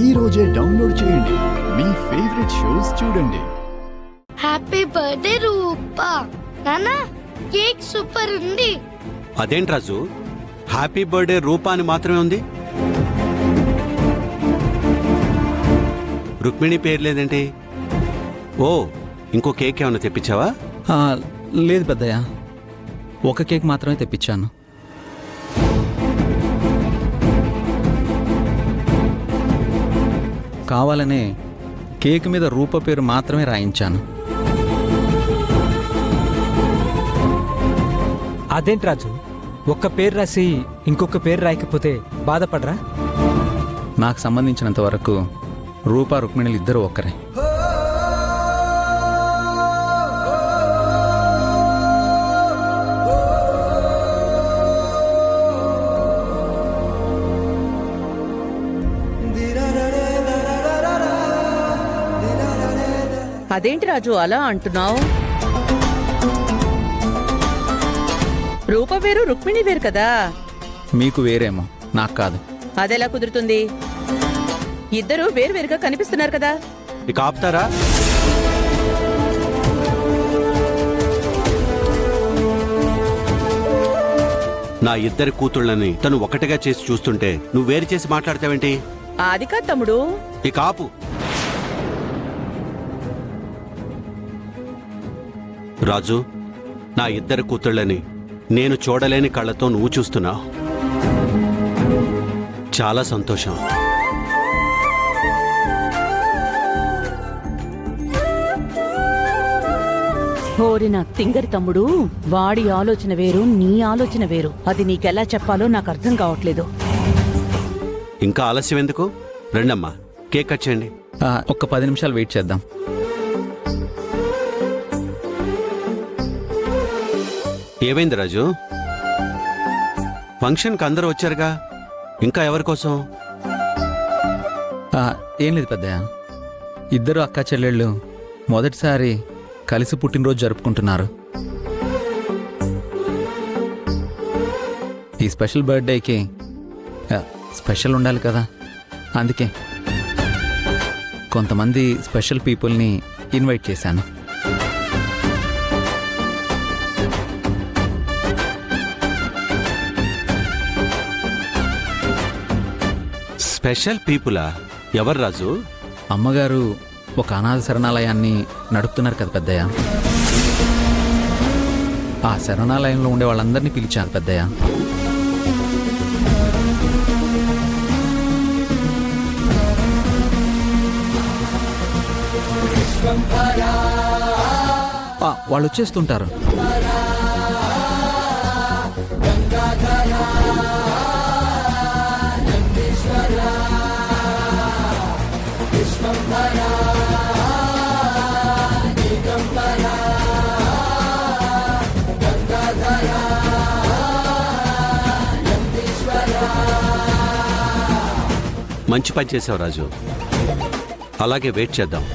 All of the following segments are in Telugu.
ఈ రోజే డౌన్లోడ్ చేయండి. మీ ఫేవరెట్ షోస్ చూడండి. హ్యాపీ బర్త్డే రూపా. నానా కేక్ సూపర్ ఉంది. అదేంటి రాజు, హ్యాపీ బర్త్డే రూపా అని మాత్రమే ఉంది, రుక్మిణి పేరు లేదేంటి? ఓ, ఇంకో కేక్ ఏమైనా తెప్పించావా? లేదు పెద్దయ్య, ఒక కేక్ మాత్రమే తెప్పించాను. కావాలనే కేక్ మీద రూప పేరు మాత్రమే రాయించాను. అదేంటి రాజు, ఒక్క పేరు రాసి ఇంకొక పేరు రాయకపోతే బాధపడరా? నాకు సంబంధించినంత వరకు రూపా రుక్మిణులు ఇద్దరు ఒక్కరే. అదేంటి రాజు అలా అంటున్నావు? రూప వేరు రుక్మిణి వేరు కదా. మీకు వేరేమో, నాకు కాదు. అదెలా కుదురుతుంది? ఇద్దరు వేరువేరుగా కనిపిస్తున్నారు కదా. ఇక ఆపుతారా? నా ఇద్దరి కూతుళ్ళని తను ఒకటిగా చేసి చూస్తుంటే నువ్వు వేరు చేసి మాట్లాడతావేంటి? అది కాదు తమ్ముడు. ఇక ఆపు. రాజు, నా ఇద్దరి కూతుళ్ళని నేను చూడలేని కళ్ళతో నువ్వు చూస్తున్నావు. చాలా సంతోషం. ఓరి నా తింగరి తమ్ముడు, వాడి ఆలోచన వేరు, నీ ఆలోచన వేరు. అది నీకెలా చెప్పాలో నాకు అర్థం కావట్లేదు. ఇంకా ఆలస్యం ఎందుకు? రండమ్మా, కేక్ కట్ చేయండి. ఒక్క 10 నిమిషాలు వెయిట్ చేద్దాం. ఏమైంది రాజు? ఫంక్షన్కి అందరూ వచ్చారుగా, ఇంకా ఎవరి కోసం? ఏం లేదు పెద్దయ్య, ఇద్దరు అక్క చెల్లెళ్ళు మొదటిసారి కలిసి పుట్టినరోజు జరుపుకుంటున్నారు. ఈ స్పెషల్ బర్త్డేకి స్పెషల్ ఉండాలి కదా, అందుకే కొంతమంది స్పెషల్ పీపుల్ని ఇన్వైట్ చేశాను. స్పెషల్ పీపులా? ఎవరు రాజు? అమ్మగారు ఒక అనాథ శరణాలయాన్ని నడుపుతున్నారు కదా పెద్దయ్య. ఆ శరణాలయంలో ఉండే వాళ్ళందరినీ పిలిచాను పెద్దయ్య. వాళ్ళు వచ్చేస్తుంటారు. మంచి పని చేసావు రాజు. అలాగే వెయిట్ చేద్దాం.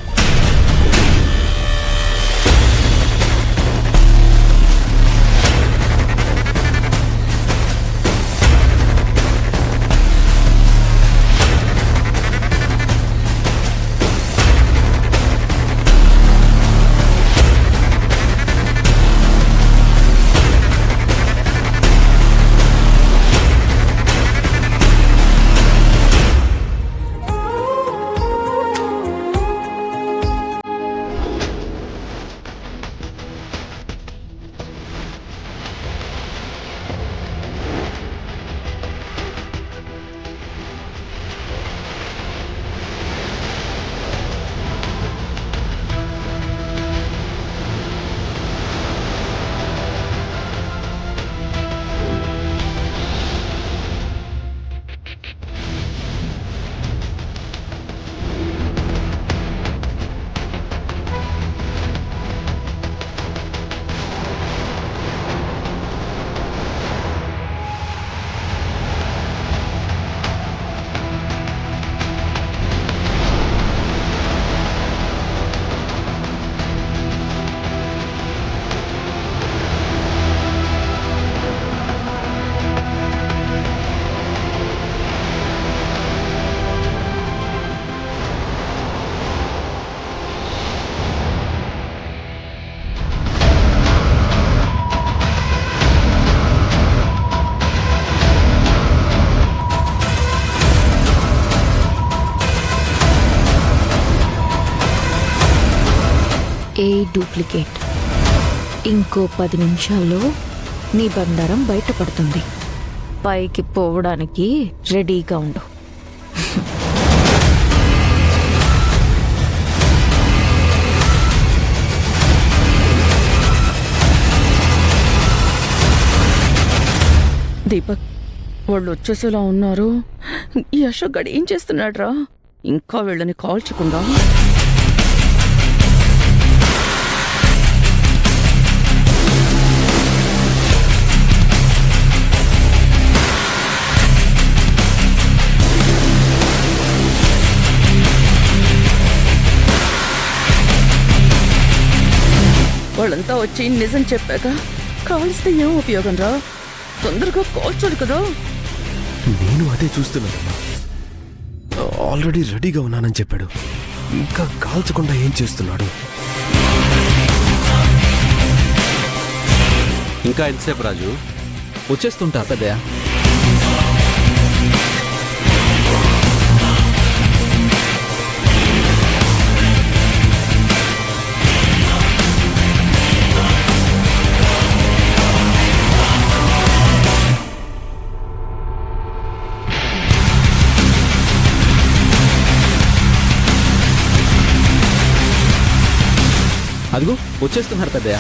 ఏ డూప్లికేట్. ఇంకో 10 నిమిషాల్లో నీ బండారం బయటపడుతుంది. పైకి పోవడానికి రెడీగా ఉండు. దీపక్, వాళ్ళు వచ్చేసేలా ఉన్నారు. ఈ అశోక్ గడు ఏం చేస్తున్నాడ్రా? ఇంకా వీళ్ళని కాల్చకుండా. వాళ్ళంతా వచ్చి నిజం చెప్పాక కాల్స్తే ఏం ఉపయోగం రా? తొందరగా కాల్చాలి కదా. నేను అదే చూస్తున్నానమ్మా. ఆల్రెడీ రెడీగా ఉన్నానని చెప్పాడు, ఇంకా కాల్చకుండా ఏం చేస్తున్నాడు? ఇంకా ఎంతసేపు రాజు? వచ్చేస్తుంటా పెద్దయ్య. అదిగో వచ్చేస్తున్నారు పెద్దయ్య.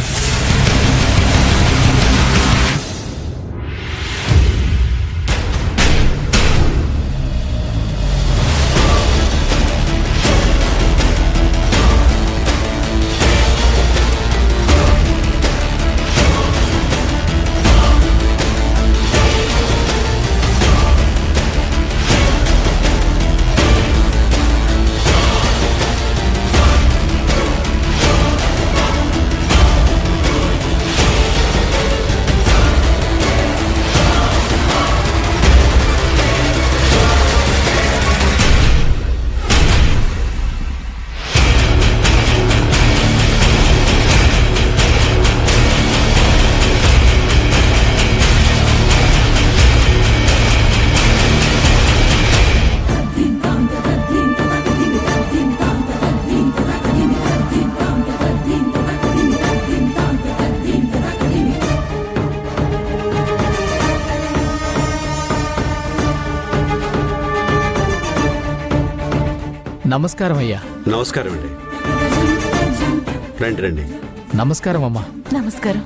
నమస్కారం అయ్యా. నమస్కారం అండి. రండి రండి. నమస్కారం అమ్మా. నమస్కారం.